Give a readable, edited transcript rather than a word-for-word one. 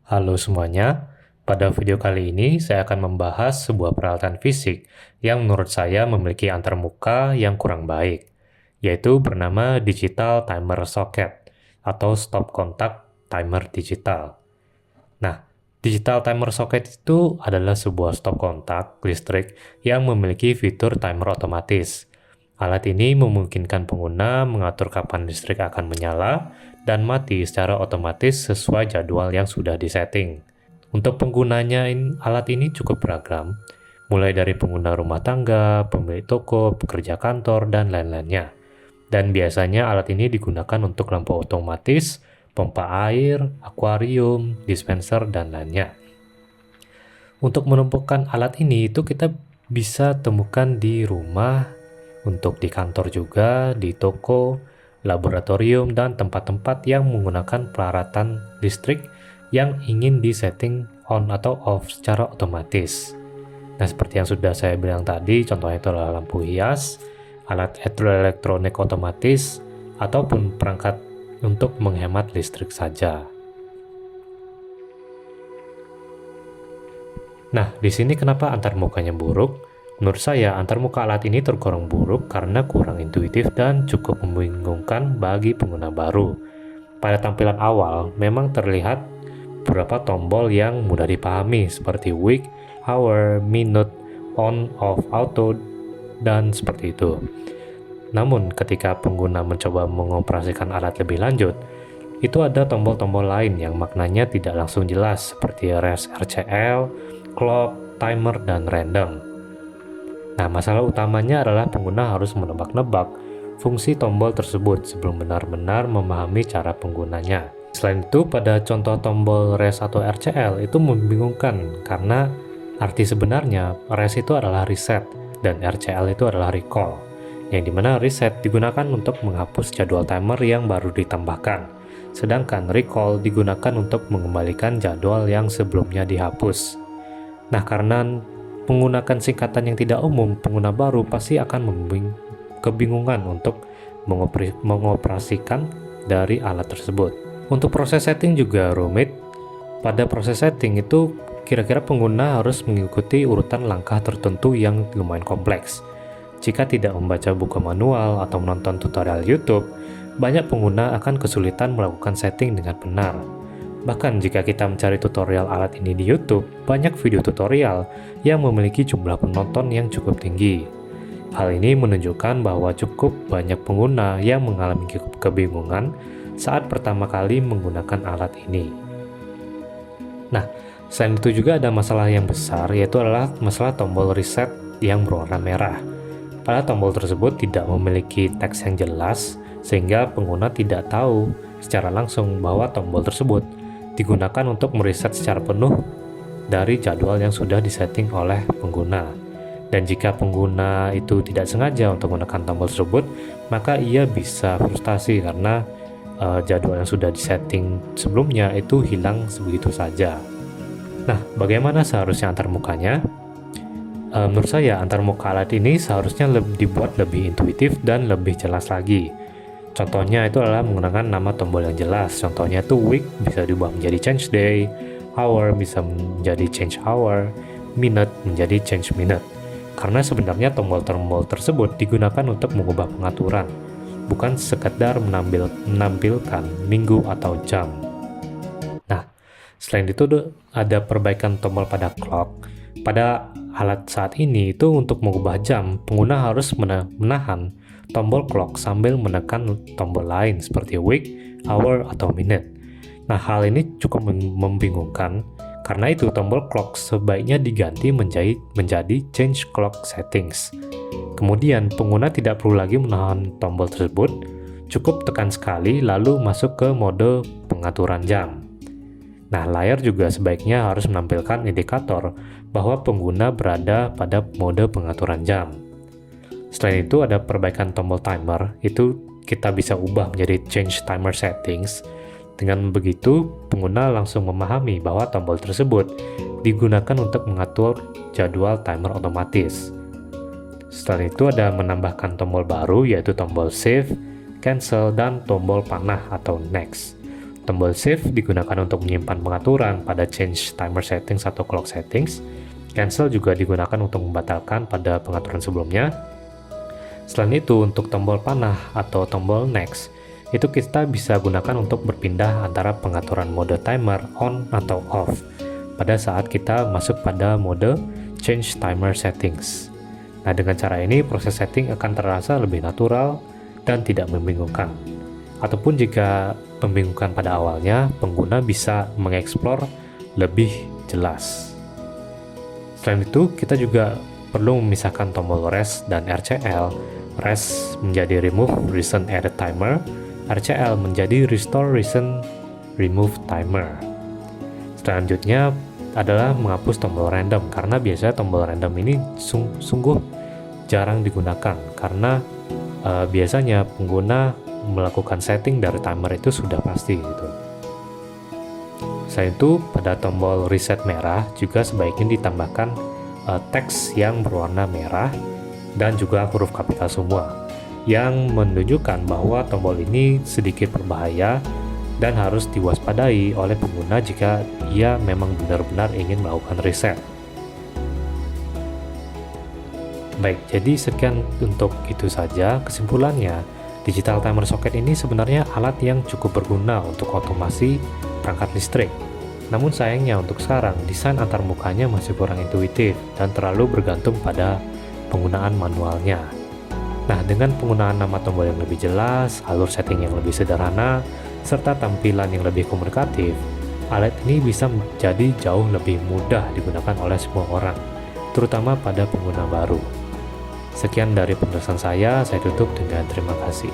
Halo semuanya, pada video kali ini saya akan membahas sebuah peralatan fisik yang menurut saya memiliki antarmuka yang kurang baik, yaitu bernama Digital Timer Socket atau Stop Contact Timer Digital. Nah, Digital Timer Socket itu adalah sebuah stop kontak listrik yang memiliki fitur timer otomatis. Alat ini memungkinkan pengguna mengatur kapan listrik akan menyala dan mati secara otomatis sesuai jadwal yang sudah disetting. Untuk penggunanya, alat ini cukup beragam, mulai dari pengguna rumah tangga, pemilik toko, pekerja kantor, dan lain-lainnya. Dan biasanya alat ini digunakan untuk lampu otomatis, pompa air, akuarium, dispenser, dan lainnya. Untuk menemukan alat ini itu kita bisa temukan di rumah, untuk di kantor juga, di toko, laboratorium, dan tempat-tempat yang menggunakan peralatan listrik yang ingin disetting on atau off secara otomatis. Nah, seperti yang sudah saya bilang tadi, contohnya itu adalah lampu hias, alat elektronik otomatis, ataupun perangkat untuk menghemat listrik saja. Nah, di sini kenapa antarmukanya buruk? Menurut saya, antarmuka alat ini tergolong buruk karena kurang intuitif dan cukup membingungkan bagi pengguna baru. Pada tampilan awal, memang terlihat beberapa tombol yang mudah dipahami seperti week, hour, minute, on, off, auto, dan seperti itu. Namun, ketika pengguna mencoba mengoperasikan alat lebih lanjut, itu ada tombol-tombol lain yang maknanya tidak langsung jelas seperti res RCL, clock, timer, dan random. Nah, masalah utamanya adalah pengguna harus menebak-nebak fungsi tombol tersebut sebelum benar-benar memahami cara penggunanya. Selain itu, pada contoh tombol res atau RCL itu membingungkan karena arti sebenarnya res itu adalah reset dan RCL itu adalah recall, yang dimana reset digunakan untuk menghapus jadwal timer yang baru ditambahkan, sedangkan recall digunakan untuk mengembalikan jadwal yang sebelumnya dihapus. Nah, karena menggunakan singkatan yang tidak umum, pengguna baru pasti akan kebingungan untuk mengoperasikan dari alat tersebut. Untuk proses setting juga rumit. Pada proses setting itu, kira-kira pengguna harus mengikuti urutan langkah tertentu yang lumayan kompleks. Jika tidak membaca buku manual atau menonton tutorial YouTube, banyak pengguna akan kesulitan melakukan setting dengan benar. Bahkan jika kita mencari tutorial alat ini di YouTube, banyak video tutorial yang memiliki jumlah penonton yang cukup tinggi. Hal ini menunjukkan bahwa cukup banyak pengguna yang mengalami kebingungan saat pertama kali menggunakan alat ini. Nah, selain itu juga ada masalah yang besar, yaitu adalah masalah tombol reset yang berwarna merah. Pada tombol tersebut tidak memiliki teks yang jelas, sehingga pengguna tidak tahu secara langsung bahwa tombol tersebut digunakan untuk mereset secara penuh dari jadwal yang sudah disetting oleh pengguna. Dan jika pengguna itu tidak sengaja untuk menggunakan tombol tersebut, maka ia bisa frustasi karena jadwal yang sudah disetting sebelumnya itu hilang begitu saja. Nah, bagaimana seharusnya antarmukanya? Menurut saya, antarmuka alat ini seharusnya dibuat lebih intuitif dan lebih jelas lagi. Contohnya itu adalah menggunakan nama tombol yang jelas. Contohnya itu week bisa diubah menjadi change day, hour bisa menjadi change hour, minute menjadi change minute. Karena sebenarnya tombol-tombol tersebut digunakan untuk mengubah pengaturan, bukan sekedar menampilkan minggu atau jam. Nah, selain itu ada perbaikan tombol pada clock. Pada alat saat ini itu untuk mengubah jam, pengguna harus menahan tombol clock sambil menekan tombol lain seperti week, hour, atau minute. Nah, hal ini cukup membingungkan. Karena itu, tombol clock sebaiknya diganti menjadi change clock settings. Kemudian, pengguna tidak perlu lagi menahan tombol tersebut, cukup tekan sekali lalu masuk ke mode pengaturan jam. Nah, layar juga sebaiknya harus menampilkan indikator bahwa pengguna berada pada mode pengaturan jam. Selain itu, ada perbaikan tombol timer, itu kita bisa ubah menjadi change timer settings. Dengan begitu, pengguna langsung memahami bahwa tombol tersebut digunakan untuk mengatur jadwal timer otomatis. Setelah itu ada menambahkan tombol baru, yaitu tombol save, cancel, dan tombol panah atau next. Tombol Shift digunakan untuk menyimpan pengaturan pada change timer settings atau clock settings. Cancel juga digunakan untuk membatalkan pada pengaturan sebelumnya. Selain itu, untuk tombol panah atau tombol Next, itu kita bisa gunakan untuk berpindah antara pengaturan mode timer on atau off pada saat kita masuk pada mode change timer settings. Nah, dengan cara ini proses setting akan terasa lebih natural dan tidak membingungkan. Ataupun jika membingungkan pada awalnya, pengguna bisa mengeksplor lebih jelas. Selain itu, kita juga perlu memisahkan tombol Rest dan RCL. Rest menjadi Remove Recent Added Timer, RCL menjadi Restore Recent Remove Timer. Selanjutnya adalah menghapus tombol random, karena biasanya tombol random ini sungguh jarang digunakan karena biasanya pengguna melakukan setting dari timer itu sudah pasti gitu. Selain itu, pada tombol reset merah juga sebaiknya ditambahkan teks yang berwarna merah dan juga huruf kapital semua, yang menunjukkan bahwa tombol ini sedikit berbahaya dan harus diwaspadai oleh pengguna jika ia memang benar-benar ingin melakukan reset. Baik, jadi sekian untuk itu saja. Kesimpulannya, digital timer socket ini sebenarnya alat yang cukup berguna untuk otomasi perangkat listrik. Namun sayangnya untuk sekarang, desain antarmukanya masih kurang intuitif dan terlalu bergantung pada penggunaan manualnya. Nah, dengan penggunaan nama tombol yang lebih jelas, alur setting yang lebih sederhana, serta tampilan yang lebih komunikatif, alat ini bisa menjadi jauh lebih mudah digunakan oleh semua orang, terutama pada pengguna baru. Sekian dari penjelasan saya tutup dengan terima kasih.